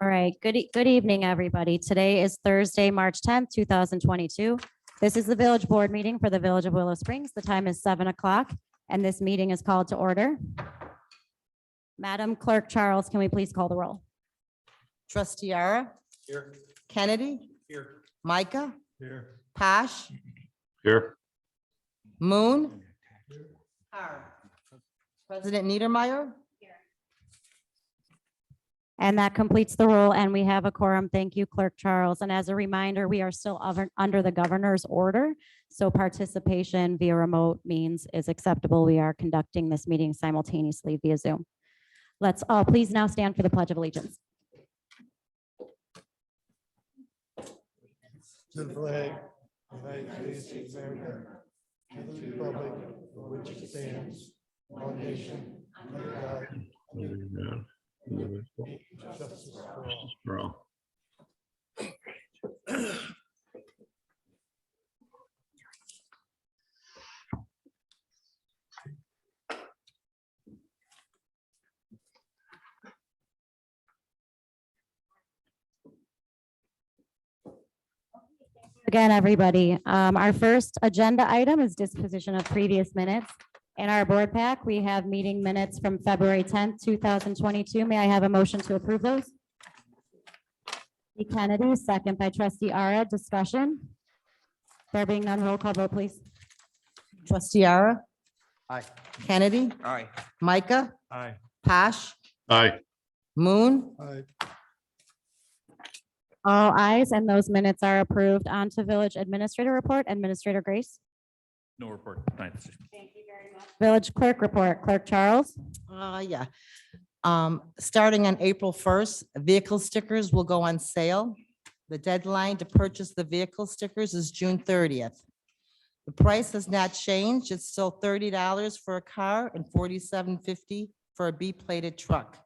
All right, good evening, everybody. Today is Thursday, March 10th, 2022. This is the Village Board meeting for the Village of Willow Springs. The time is 7 o'clock, and this meeting is called to order. Madam Clerk Charles, can we please call the roll? Trustee Ara. Here. Kennedy. Here. Micah. Here. Posh. Here. Moon. Carr. President Niedermeyer. And that completes the roll, and we have a quorum. Thank you, Clerk Charles. And as a reminder, we are still under the governor's order, so participation via remote means is acceptable. We are conducting this meeting simultaneously via Zoom. Let's all please now stand for the Pledge of Allegiance. To the flag of the United States of America, and to the republic for which it stands, one nation, under God, justice for all. Again, everybody, our first agenda item is disposition of previous minutes. In our board pack, we have meeting minutes from February 10th, 2022. May I have a motion to approve those? Kennedy, second by trustee Ara. Discussion? There being none, roll call vote, please. Trustee Ara. Aye. Kennedy. Aye. Micah. Aye. Posh. Aye. Moon. Aye. All ayes, and those minutes are approved. On to village administrator report. Administrator Grace. No report tonight. Thank you very much. Village clerk report. Clerk Charles. Yeah. Starting on April 1st, vehicle stickers will go on sale. The deadline to purchase the vehicle stickers is June 30th. The price has not changed. It's still $30 for a car and $47.50 for a B-plated truck.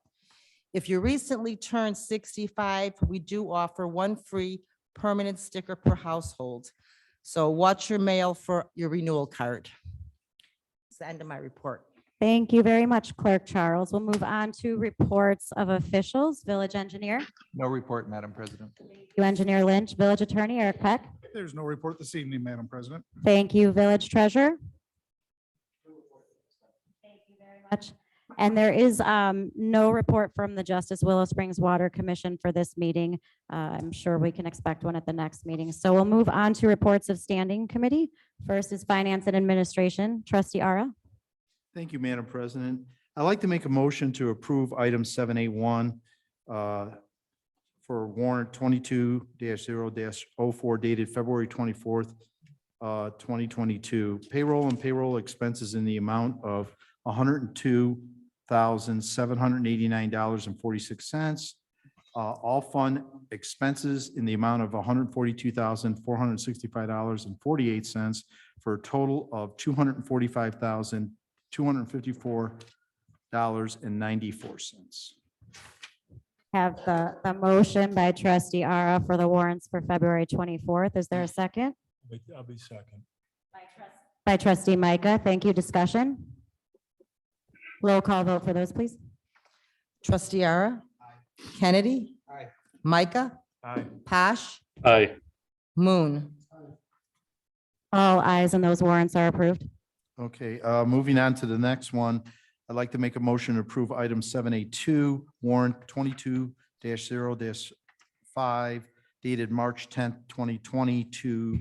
If you recently turned 65, we do offer one free permanent sticker per household. So watch your mail for your renewal card. It's the end of my report. Thank you very much, Clerk Charles. We'll move on to reports of officials. Village engineer. No report, Madam President. Thank you, Engineer Lynch. Village attorney Eric Peck. There's no report this evening, Madam President. Thank you, village treasurer. Thank you very much. And there is no report from the Justice Willow Springs Water Commission for this meeting. I'm sure we can expect one at the next meeting. So we'll move on to reports of standing committee. First is finance and administration. Trustee Ara. Thank you, Madam President. I'd like to make a motion to approve item 781 for warrant 22-0-04 dated February 24th, 2022. Payroll and payroll expenses in the amount of $102,789.46. All fund expenses in the amount of $142,465.48 for a total of $245,254.94. Have the motion by trustee Ara for the warrants for February 24th. Is there a second? I'll be second. By trustee Micah. Thank you. Discussion? Roll call vote for those, please. Trustee Ara. Kennedy. Aye. Micah. Aye. Posh. Aye. Moon. All ayes, and those warrants are approved. Okay, moving on to the next one. I'd like to make a motion to approve item 782, warrant 22-0-5 dated March 10th, 2022.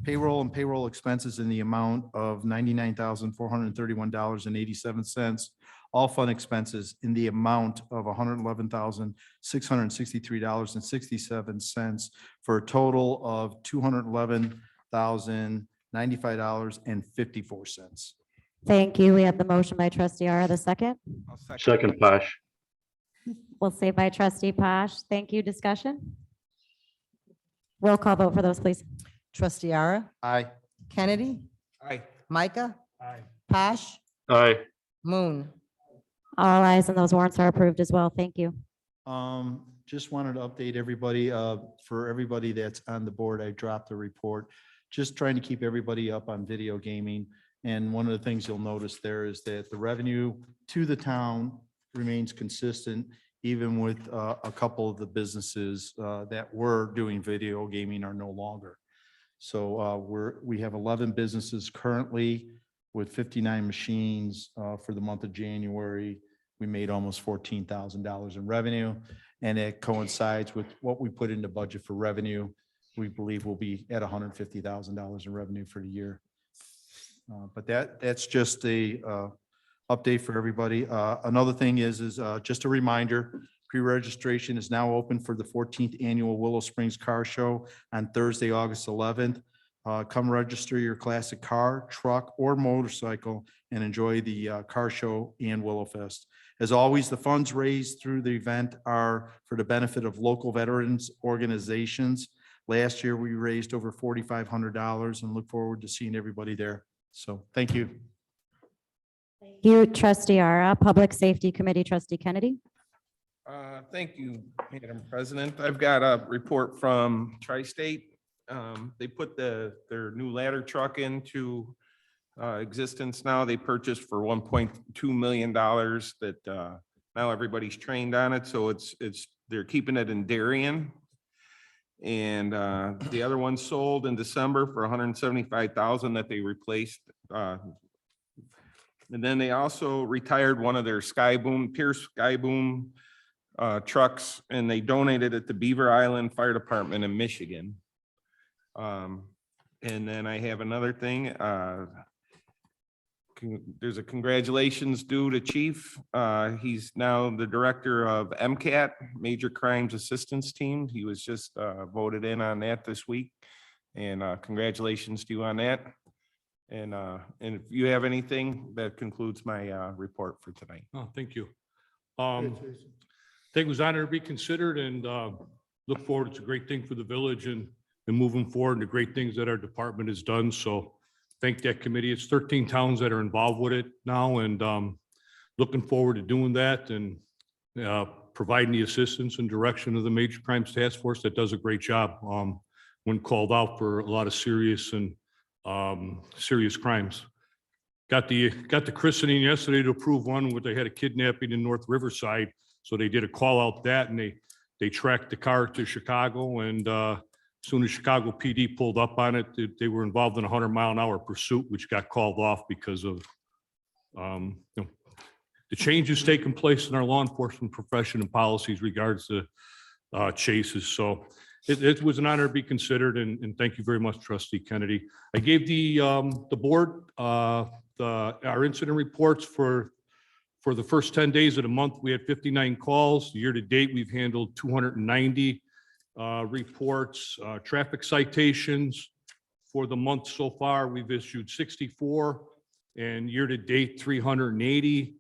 Payroll and payroll expenses in the amount of $99,431.87. All fund expenses in the amount of $111,663.67 for a total of $211,095.54. Thank you. We have the motion by trustee Ara. The second. Second, Posh. We'll say by trustee Posh. Thank you. Discussion? Roll call vote for those, please. Trustee Ara. Aye. Kennedy. Aye. Micah. Aye. Posh. Aye. Moon. All ayes, and those warrants are approved as well. Thank you. Just wanted to update everybody, for everybody that's on the board, I dropped a report, just trying to keep everybody up on video gaming. And one of the things you'll notice there is that the revenue to the town remains consistent even with a couple of the businesses that were doing video gaming are no longer. So we have 11 businesses currently with 59 machines. For the month of January, we made almost $14,000 in revenue, and it coincides with what we put into budget for revenue. We believe we'll be at $150,000 in revenue for the year. But that's just a update for everybody. Another thing is just a reminder, pre-registration is now open for the 14th annual Willow Springs Car Show on Thursday, August 11th. Come register your classic car, truck, or motorcycle and enjoy the car show and Willow Fest. As always, the funds raised through the event are for the benefit of local veterans organizations. Last year, we raised over $4,500 and look forward to seeing everybody there. So thank you. Thank you, trustee Ara. Public Safety Committee, trustee Kennedy. Thank you, Madam President. I've got a report from Tri-State. They put their new ladder truck into existence now. They purchased for $1.2 million that now everybody's trained on it. So they're keeping it in Darien. And the other one sold in December for $175,000 that they replaced. And then they also retired one of their Pierce Skyboom trucks, and they donated it to Beaver Island Fire Department in Michigan. And then I have another thing. There's a congratulations due to Chief. He's now the director of MCAT, Major Crimes Assistance Team. He was just voted in on that this week. And congratulations to you on that. And if you have anything, that concludes my report for tonight. Oh, thank you. I think it was honored to be considered, and look forward. It's a great thing for the village and moving forward, and the great things that our department has done. So thank that committee. It's 13 towns that are involved with it now, and looking forward to doing that and providing the assistance and direction of the Major Crimes Task Force that does a great job when called out for a lot of serious crimes. Got the christening yesterday to approve one where they had a kidnapping in North Riverside. So they did a call out that, and they tracked the car to Chicago, and as soon as Chicago PD pulled up on it, they were involved in a 100-mile-an-hour pursuit, which got called off because of the changes taking place in our law enforcement profession and policies regards to chases. So it was an honor to be considered, and thank you very much, Trustee Kennedy. I gave the board our incident reports for the first 10 days of the month. We had 59 calls. Year to date, we've handled 290 reports. Traffic citations for the month so far, we've issued 64, and year to date 380.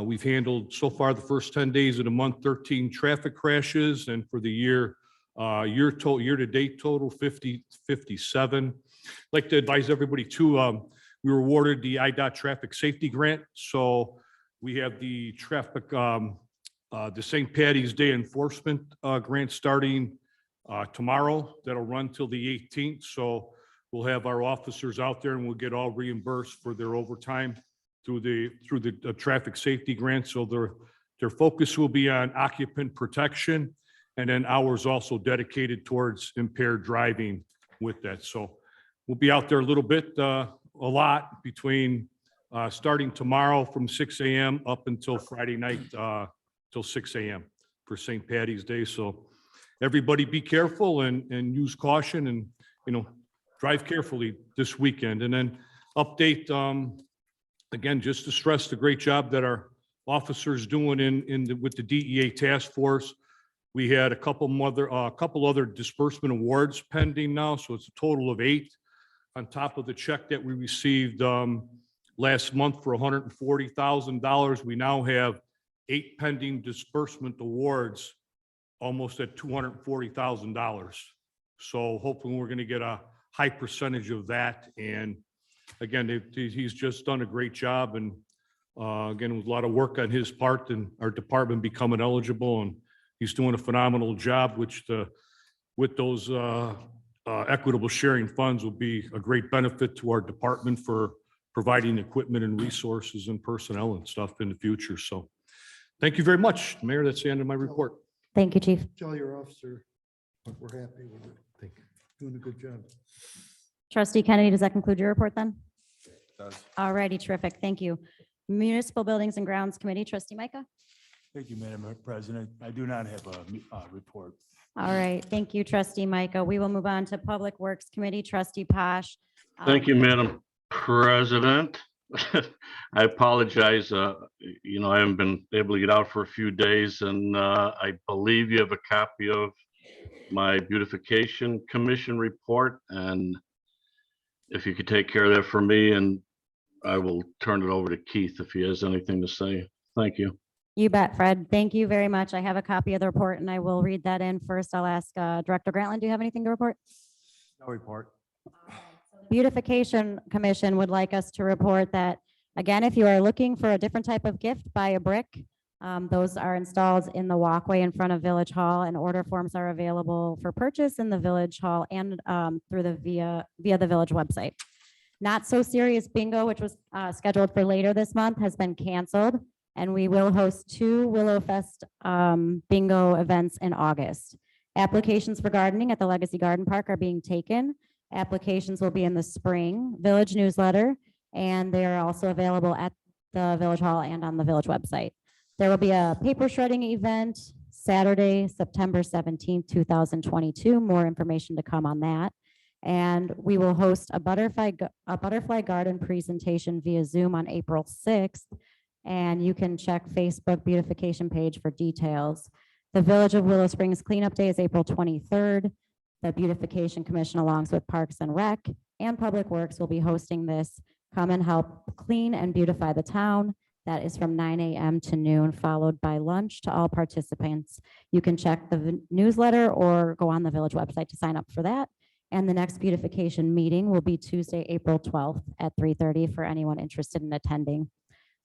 We've handled so far the first 10 days of the month 13 traffic crashes, and for the year to date total 57. I'd like to advise everybody too, we were awarded the IDOT traffic safety grant. So we have the traffic, the St. Patty's Day enforcement grant starting tomorrow. That'll run till the 18th. So we'll have our officers out there and we'll get all reimbursed for their overtime through the traffic safety grant. So their focus will be on occupant protection, and then hours also dedicated towards impaired driving with that. So we'll be out there a little bit, a lot between starting tomorrow from 6 a.m. up until Friday night till 6 a.m. for St. Patty's Day. So everybody be careful and use caution, and drive carefully this weekend. And then update again, just to stress the great job that our officers doing with the DEA task force. We had a couple other disbursement awards pending now, so it's a total of 8 on top of the check that we received last month for $140,000. We now have 8 pending disbursement awards, almost at $240,000. So hopefully we're going to get a high percentage of that. And again, he's just done a great job, and again, with a lot of work on his part and our department becoming eligible, and he's doing a phenomenal job, which with those equitable sharing funds will be a great benefit to our department for providing equipment and resources and personnel and stuff in the future. So Thank you very much, Mayor. That's the end of my report. Thank you, Chief. Tell your officer, but we're happy with it. Thank you. Doing a good job. Trustee Kennedy, does that conclude your report then? Does. All righty, terrific. Thank you. Municipal Buildings and Grounds Committee, Trustee Micah. Thank you, Madam President. I do not have a report. All right, thank you, Trustee Micah. We will move on to Public Works Committee, Trustee Posh. Thank you, Madam President. I apologize. I haven't been able to get out for a few days, and I believe you have a copy of my Beautification Commission report. And if you could take care of that for me, and I will turn it over to Keith if he has anything to say. Thank you. You bet, Fred. Thank you very much. I have a copy of the report and I will read that in first. I'll ask Director Grantland, do you have anything to report? No report. Beautification Commission would like us to report that, again, if you are looking for a different type of gift, buy a brick. Those are installed in the walkway in front of Village Hall, and order forms are available for purchase in the Village Hall and through the via the Village website. Not So Serious Bingo, which was scheduled for later this month, has been canceled, and we will host 2 Willow Fest bingo events in August. Applications for gardening at the Legacy Garden Park are being taken. Applications will be in the spring Village newsletter, and they are also available at the Village Hall and on the Village website. There will be a paper shredding event Saturday, September 17th, 2022. More information to come on that. And we will host a butterfly garden presentation via Zoom on April 6th. And you can check Facebook beautification page for details. The Village of Willow Springs Cleanup Day is April 23rd. The Beautification Commission, along with Parks and Rec and Public Works, will be hosting this. Come and help clean and beautify the town. That is from 9 a.m. to noon, followed by lunch to all participants. You can check the newsletter or go on the Village website to sign up for that. And the next beautification meeting will be Tuesday, April 12th at 3:30 for anyone interested in attending.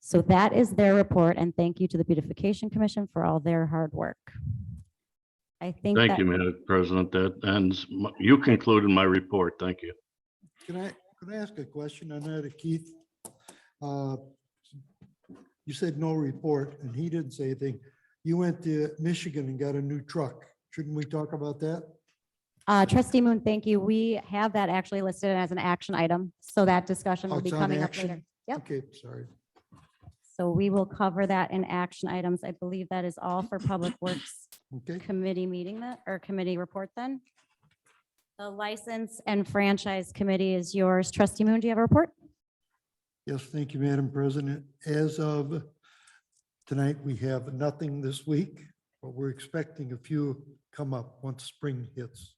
So that is their report, and thank you to the Beautification Commission for all their hard work. I think Thank that- you, Madam President. That ends, you concluded my report. Thank you. Can I ask a question on that, Keith? You said no report, and he didn't say anything. You went to Michigan and got a new truck. Shouldn't we talk about that? Trustee Moon, thank you. We have that actually listed as an action item, so that discussion Oh, will be it's on coming up action? later. Yep. Okay, sorry. So we will cover that in action items. I believe that is all for Public Works Okay, Committee meeting that, or committee report then. The License and Franchise Committee is yours. Trustee Moon, do you have a report? yes, thank you, Madam President. As of tonight, we have nothing this week, but we're expecting a few come up once spring hits.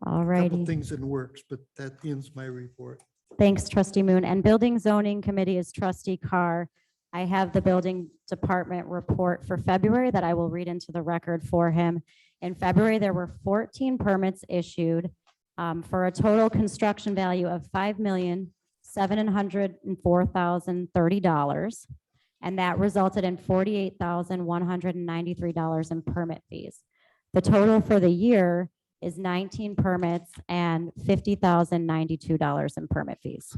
All Couple righty. things in the works, but that ends my report. Thanks, Trustee Moon. And Building Zoning Committee is Trustee Carr. I have the Building Department report for February that I will read into the record for him. In February, there were 14 permits issued for a total construction value of $5,704,030. And that resulted in $48,193 in permit fees. The total for the year is 19 permits and $50,092 in permit fees.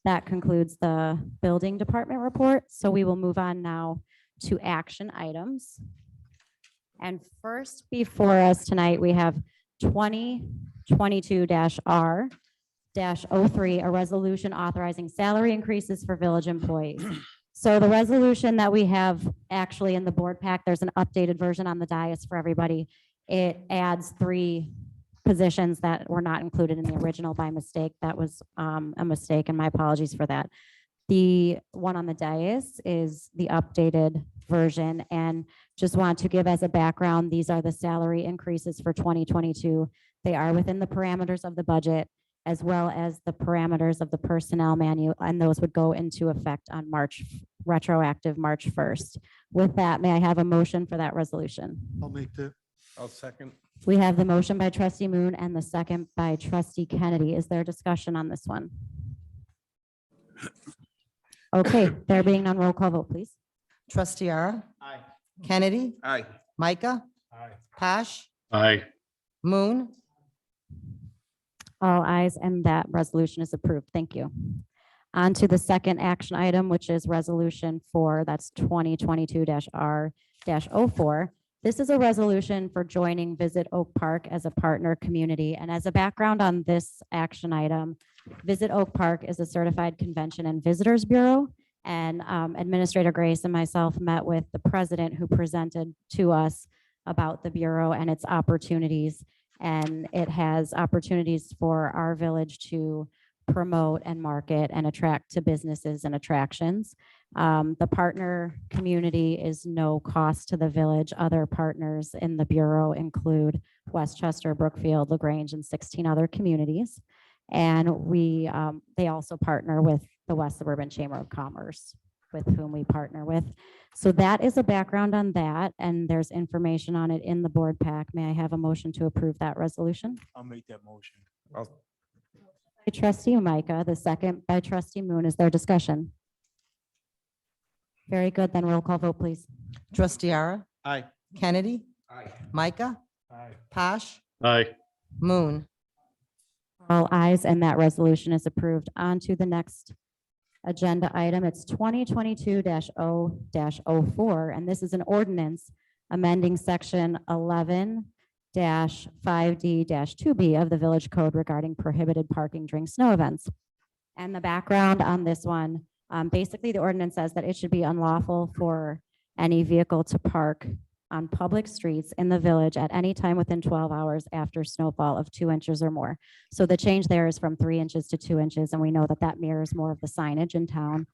That concludes the Building Department report. So we will move on now to action items. And first before us tonight, we have 2022-R-03, a resolution authorizing salary increases for village employees. So the resolution that we have actually in the board pack, there's an updated version on the dais for everybody. It adds 3 positions that were not included in the original by mistake. That was a mistake, and my apologies for that. The one on the dais is the updated version, and just want to give as a background, these are the salary increases for 2022. They are within the parameters of the budget as well as the parameters of the personnel manual, and those would go into effect on retroactive March 1st. With that, may I have a motion for that resolution? I'll make that. I'll second. We have the motion by Trustee Moon and the second by Trustee Kennedy. Is there discussion on this one? Okay, there being none, roll call vote, please. Trustee Ara, Aye. Kennedy, Aye. Micah, Aye. Posh, Aye. Moon, All ayes, and that resolution is approved. Thank you. On to the second action item, which is resolution 4, that's 2022-R-04. This is a resolution for joining Visit Oak Park as a partner community. And as a background on this action item, Visit Oak Park is a certified convention and visitors bureau. And Administrator Grace and myself met with the president who presented to us about the bureau and its opportunities. And it has opportunities for our village to promote and market and attract to businesses and attractions. The partner community is no cost to the village. Other partners in the bureau include Westchester, Brookfield, LaGrange, and 16 other communities. And they also partner with the West Suburban Chamber of Commerce, with whom we partner with. So that is a background on that, and there's information on it in the board pack. May I have a motion to approve that resolution? I'll make that motion. I'll- By Trustee Micah, the second by Trustee Moon. Is there discussion? Very good, then roll call vote, please. Trustee Ara, Aye. Kennedy, Aye. Micah, Aye. Posh, Aye. Moon. All ayes, and that resolution is approved. On to the next agenda item. It's 2022-0-04, and this is an ordinance amending section 11-5D-2B of the Village Code regarding prohibited parking during snow events. And the background on this one, basically the ordinance says that it should be unlawful for any vehicle to park on public streets in the village at any time within 12 hours after snowfall of 2 inches or more. So the change there is from 3 inches to 2 inches, and we know that that mirrors more of the signage in town.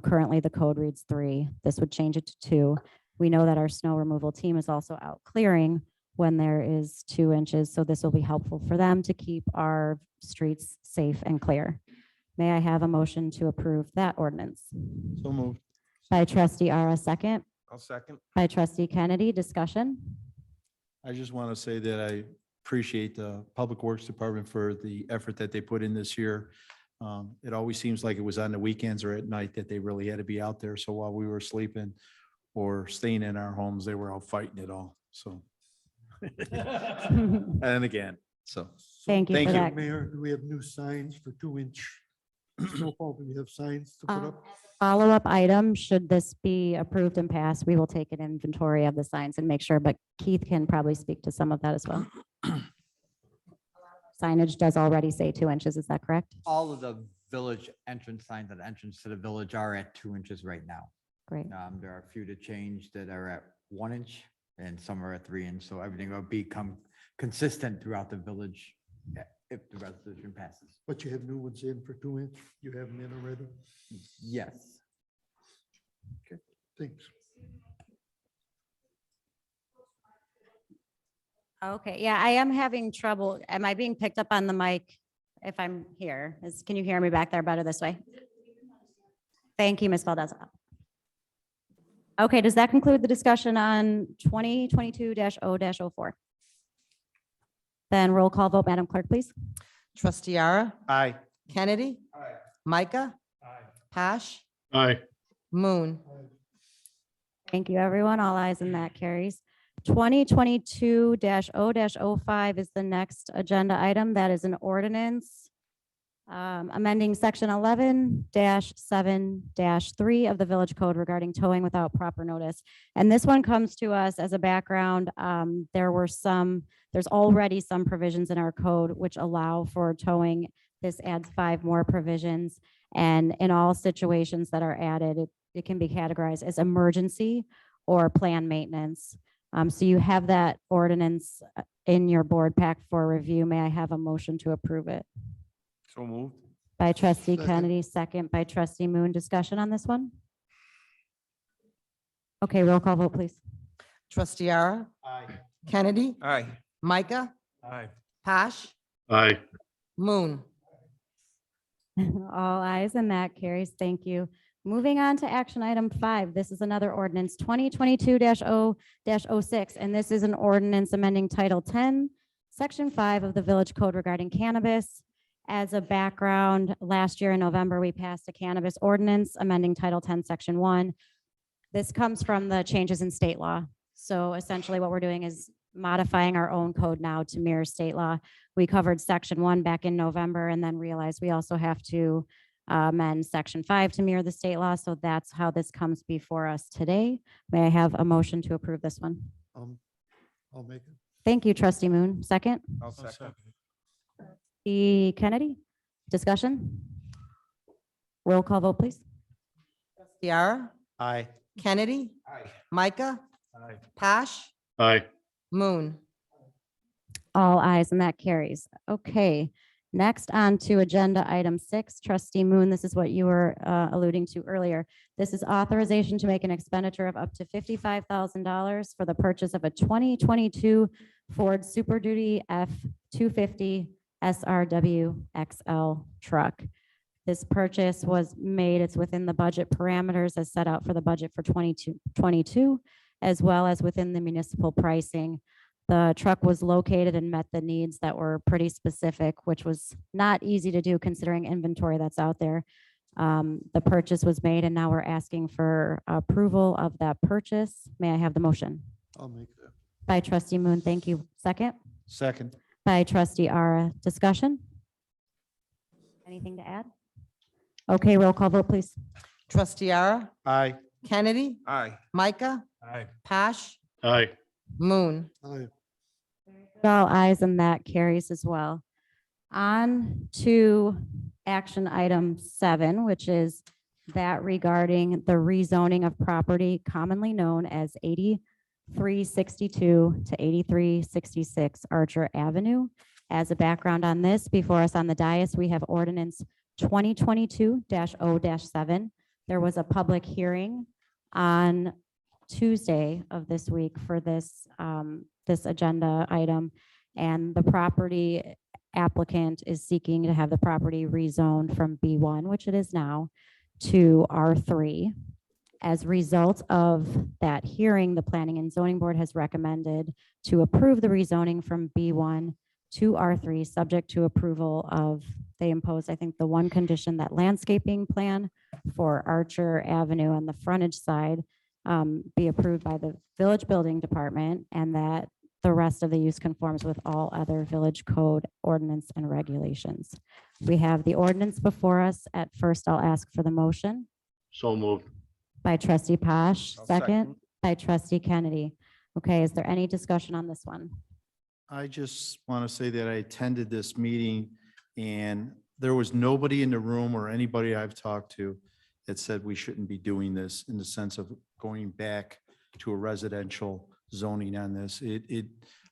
Currently, the code reads 3. This would change it to 2. We know that our snow removal team is also out clearing when there is 2 inches, so this will be helpful for them to keep our streets safe and clear. May I have a motion to approve that ordinance? So moved. By Trustee Ara, second. I'll second. By Trustee Kennedy, discussion? I just want to say that I appreciate the Public Works Department for the effort that they put in this year. It always seems like it was on the weekends or at night that they really had to be out there. So while we were sleeping or staying in our homes, they were out fighting it all. So. And again, so. Thank you Thank for you. that. Mayor, do we have new signs for 2-inch snowfall? Do we have signs to put up? Follow-up item, should this be approved and passed, we will take an inventory of the signs and make sure, but Keith can probably speak to some of that as well. Signage does already say 2 inches, is that correct? All of the village entrance signs at entrance to the village are at 2 inches right now. Great. There are a few to change that are at 1 inch and some are at 3 inch. So everything will become consistent throughout the village if the resolution passes. But you have new ones in for 2-inch? You have them in already? Yes. Thanks. Okay, yeah, I am having trouble. Am I being picked up on the mic if I'm here? Can you hear me back there better this way? Thank you, Ms. Valdez. Okay, does that conclude the discussion on 2022-0-04? Then roll call vote, Madam Clerk, please. Trustee Ara, Aye. Kennedy, Aye. Micah, Aye. Posh, Aye. Moon. Thank you, everyone. All eyes and that carries. 2022-0-05 is the next agenda item. That is an ordinance amending section 11-7-3 of the Village Code regarding towing without proper notice. And this one comes to us as a background. There's already some provisions in our code which allow for towing. This adds 5 more provisions. And in all situations that are added, it can be categorized as emergency or planned maintenance. So you have that ordinance in your board pack for review. May I have a motion to approve it? So moved. By Trustee Second. Kennedy, second by Trustee Moon. Discussion on this one? Okay, roll call vote, please. Trustee Ara, Aye. Kennedy, Aye. Micah, Aye. Posh, Aye. Moon. All ayes and that carries. Thank you. Moving on to action item 5. This is another ordinance 2022-0-06, and this is an ordinance amending Title 10, Section 5 of the Village Code regarding cannabis. As a background, last year in November, we passed a cannabis ordinance amending Title 10, Section 1. This comes from the changes in state law. So essentially what we're doing is modifying our own code now to mirror state law. We covered Section 1 back in November and then realized we also have to amend section 5 to mirror the state law. So that's how this comes before us today. May I have a motion to approve this one? I'll make it. Thank you, trustee Moon. Second, I'll I'll second. second. trustee Kennedy, discussion? Roll call vote, please. Tiara, Aye. Kennedy, Aye. Micah, Aye. Posh, Aye. Moon. All ayes and that carries. Okay, next on to agenda item 6, trustee Moon, this is what you were alluding to earlier. This is authorization to make an expenditure of up to $55,000 for the purchase of a 2022 Ford Super Duty F-250 SRW XL truck. This purchase was made, it's within the budget parameters as set out for the budget for 2022, as well as within the municipal pricing. The truck was located and met the needs that were pretty specific, which was not easy to do considering inventory that's out there. The purchase was made and now we're asking for approval of that purchase. May I have the motion? I'll make that. By trustee Moon, thank you. Second, Second. by trustee Ara. Discussion? Anything to add? Okay, roll call vote, please. Trustee Tiara, Aye. Kennedy, Aye. Micah, Aye. Posh, Aye. Moon. Aye. All ayes and that carries as well. On to action item 7, which is that regarding the rezoning of property commonly known as 8362 to 8366 Archer Avenue. As a background on this, before us on the dais, we have ordinance 2022-0-7. There was a public hearing on Tuesday of this week for this, this agenda item. And the property applicant is seeking to have the property rezoned from B1, which it is now, to R3. As a result of that hearing, the Planning and Zoning Board has recommended to approve the rezoning from B1 to R3, subject to approval of, they imposed, I think, the one condition that landscaping plan for Archer Avenue on the frontage side be approved by the Village Building Department, and that the rest of the use conforms with all other village code ordinance and regulations. We have the ordinance before us. At first, I'll ask for the motion So moved. by trustee Posh, I'll second by trustee Kennedy. Okay, is there any discussion on this one? I just want to say that I attended this meeting and there was nobody in the room or anybody I've talked to that said we shouldn't be doing this in the sense of going back to a residential zoning on this. It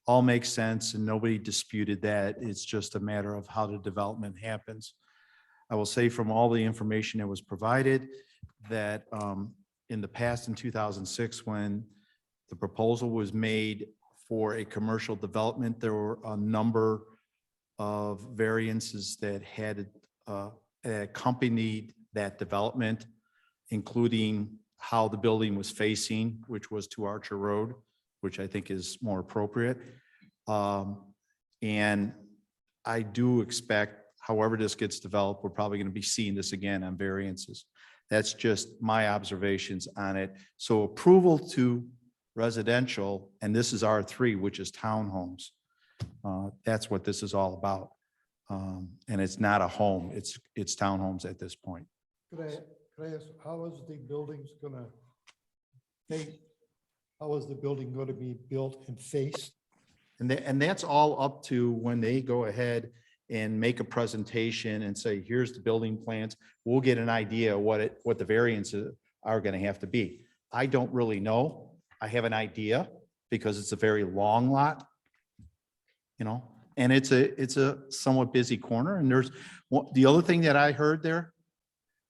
all makes sense and nobody disputed that. It's just a matter of how the development happens. I will say from all the information that was provided that in the past, in 2006, when the proposal was made for a commercial development, there were a number of variances that had accompanied that development, including how the building was facing, which was to Archer Road, which I think is more appropriate. And I do expect, however this gets developed, we're probably going to be seeing this again on variances. That's just my observations on it. So approval to residential, and this is R3, which is townhomes. That's what this is all about. And it's not a home, it's townhomes at this point. Could I ask, how is the buildings gonna face? How is the building going to be built and faced? And that's all up to when they go ahead and make a presentation and say, here's the building plans. We'll get an idea what the variances are going to have to be. I don't really know. I have an idea because it's a very long lot, you know, and it's a somewhat busy corner. And the other thing that I heard there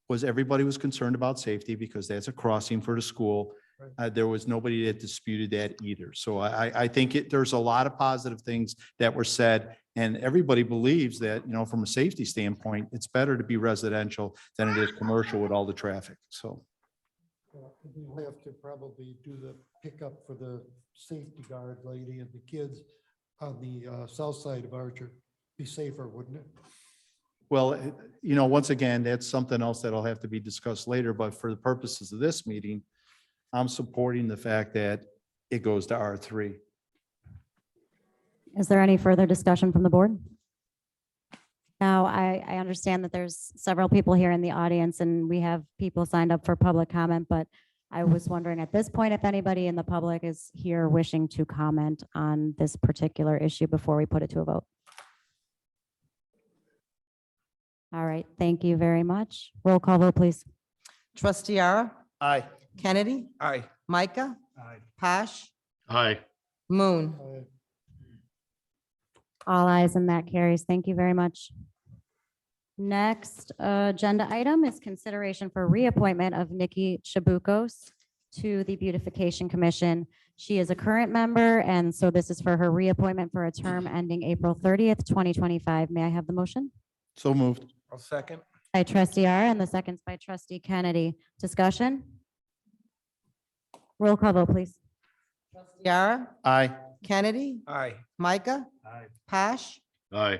was everybody was concerned about safety because that's a crossing for the school. There was nobody that disputed that either. So I think there's a lot of positive things that were said, and everybody believes that, you know, from a safety standpoint, it's better to be residential than it is commercial with all the traffic. So. We'll have to probably do the pickup for the safety guard lady and the kids on the south side of Archer. Be safer, wouldn't it? Well, you know, once again, that's something else that'll have to be discussed later, but for the purposes of this meeting, I'm supporting the fact that it goes to R3. Is there any further discussion from the board? Now, I understand that there's several people here in the audience and we have people signed up for public comment, but I was wondering at this point if anybody in the public is here wishing to comment on this particular issue before we put it to a vote. All right, thank you very much. Roll call vote, please. Trustee Ara, Aye. Kennedy, Aye. Micah, Aye. Posh, Aye. Moon. Aye. All eyes and that carries. Thank you very much. Next agenda item is consideration for reappointment of Nikki Chabukos to the Beautification Commission. She is a current member, and so this is for her reappointment for a term ending April 30th, 2025. May I have the motion? So moved. I'll second. By trustee Ara and the seconds by trustee Kennedy. Discussion? Roll call vote, please. Trustee Ara, Aye. Kennedy, Aye. Micah, Aye. Posh, Aye.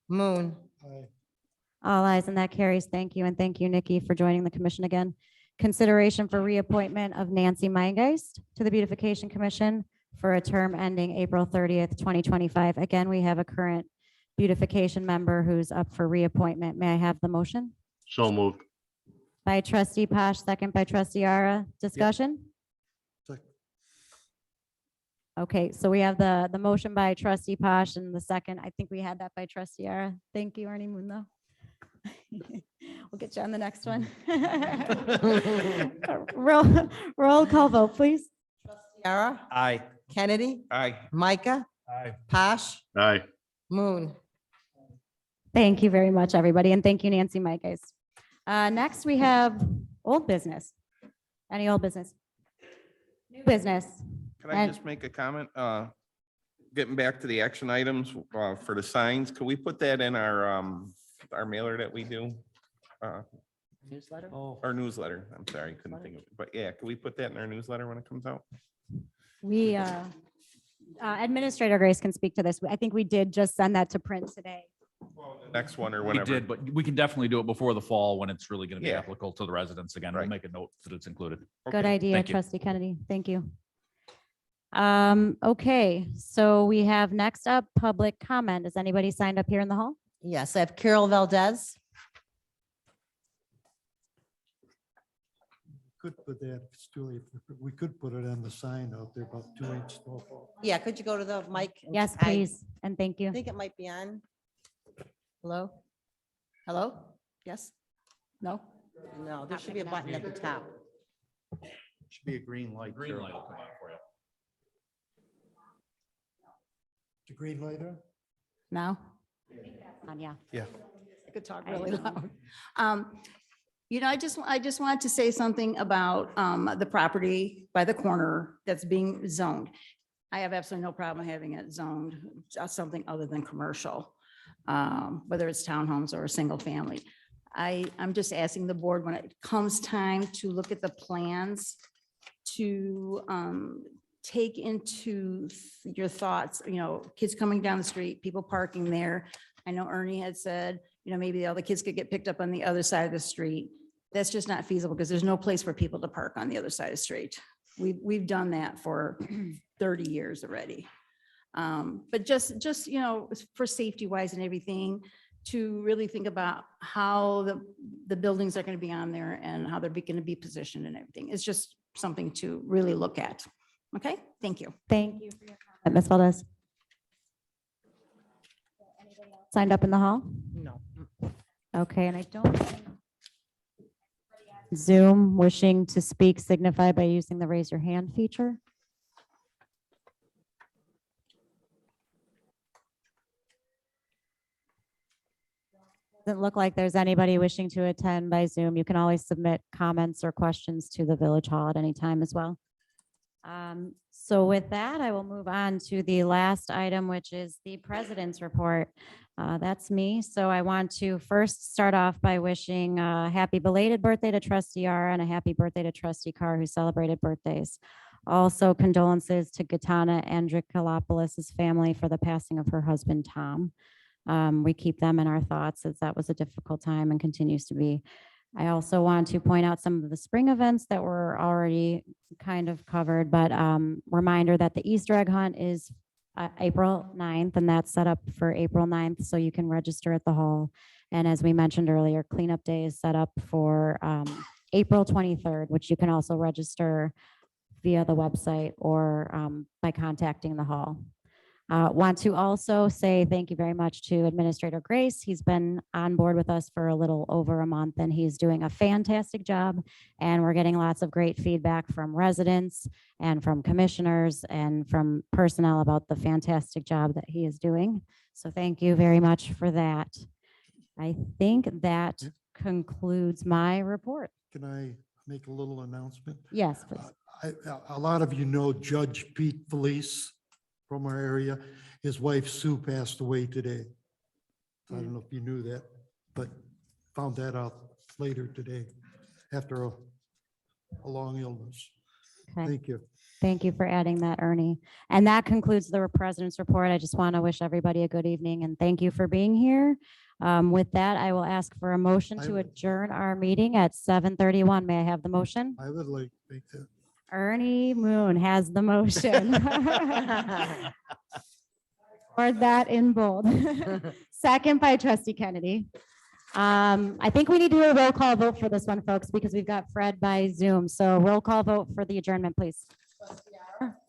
Moon. Aye. All eyes and that carries. Thank you. And thank you, Nikki, for joining the commission again. Consideration for reappointment of Nancy Meingeist to the Beautification Commission for a term ending April 30th, 2025. Again, we have a current beautification member who's up for reappointment. May I have the motion? So moved. By trustee Posh, second by trustee Ara. Discussion? Okay, so we have the motion by trustee Posh and the second, I think we had that by trustee Ara. Thank you, Arnie Mundo. We'll get you on the next one. Roll call vote, please. Ara, Aye. Kennedy, Aye. Micah, Aye. Posh, Aye. Moon. Thank you very much, everybody, and thank you, Nancy, Mike, guys. Next, we have old business. Any old business? New business. Can I And- just make a comment? Getting back to the action items for the signs, could we put that in our mailer that we do? Newsletter? Our newsletter. I'm sorry, couldn't think of it. But yeah, can we put that in our newsletter when it comes out? We, Administrator Grace can speak to this. I think we did just send that to print today. Next one or We whenever. did, but we can definitely do it before the fall when it's really going to be Yeah. applicable to the residents again. We'll Right. make a note that it's included. Good Okay. idea, thank you. trustee Kennedy. Thank you. Okay, so we have next up public comment. Is anybody signed up here in the hall? Yes, I have Carol Valdez. Could put that, Julie, we could put it on the sign out there about 2 inch snowfall. Yeah, could you go to the mic? Yes, I please, and thank you. think it might be on. Hello? Hello? Yes? No? No, there should be a button at the top. Should be a green light. Green Carol. light will come on for you. The green light on? Now? Yeah. Yeah. I could talk really loud. You know, I just wanted to say something about the property by the corner that's being zoned. I have absolutely no problem having it zoned as something other than commercial, whether it's townhomes or a single family. I'm just asking the board when it comes time to look at the plans to take into your thoughts, you know, kids coming down the street, people parking there. I know Ernie had said, you know, maybe all the kids could get picked up on the other side of the street. That's just not feasible because there's no place for people to park on the other side of the street. We've done that for 30 years already. But just, you know, for safety wise and everything, to really think about how the buildings are going to be on there and how they're going to be positioned and everything. It's just something to really look at. Okay, thank you. Thank you for your comment, Ms. Valdez. Signed up in the hall? No. Okay, and I don't. think Zoom wishing to speak signify by using the raise your hand feature. Doesn't look like there's anybody wishing to attend by Zoom. You can always submit comments or questions to the Village Hall at any time as well. So with that, I will move on to the last item, which is the President's Report. That's me. So I want to first start off by wishing a happy belated birthday to Trustee Ara and a happy birthday to Trustee Carr, who celebrated birthdays. Also condolences to Gitana Andrikopoulos' family for the passing of her husband, Tom. We keep them in our thoughts as that was a difficult time and continues to be. I also want to point out some of the spring events that were already kind of covered, but reminder that the Easter egg hunt is April 9th, and that's set up for April 9th, so you can register at the hall. And as we mentioned earlier, cleanup day is set up for April 23rd, which you can also register via the website or by contacting the hall. Want to also say thank you very much to Administrator Grace. He's been on board with us for a little over a month, and he's doing a fantastic job. And we're getting lots of great feedback from residents and from commissioners and from personnel about the fantastic job that he is doing. So thank you very much for that. I think that concludes my report. Can I make a little announcement? Yes, please. A lot of you know Judge Pete Felice from our area. His wife Sue passed away today. I don't know if you knew that, but found that out later today after a long illness. Okay. Thank you. Thank you for adding that, Ernie. And that concludes the president's report. I just want to wish everybody a good evening and thank you for being here. With that, I will ask for a motion to adjourn our meeting at 7:31. May I have the motion? I would like to make that. Ernie Moon has the motion. Or that in bold. Second by trustee Kennedy. I think we need to do a roll call vote for this one, folks, because we've got Fred by Zoom. So roll call vote for the adjournment, please.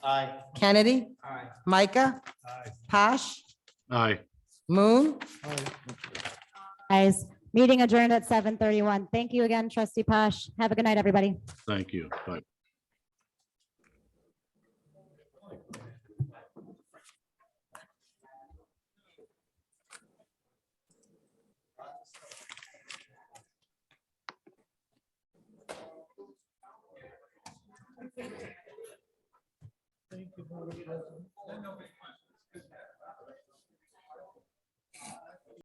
Aye. Kennedy? Aye. Micah? Aye. Posh? Aye. Moon? Guys, meeting adjourned at 7:31. Thank you again, trustee Posh. Have a good night, everybody. Thank you. Bye. Thank you, Madam President.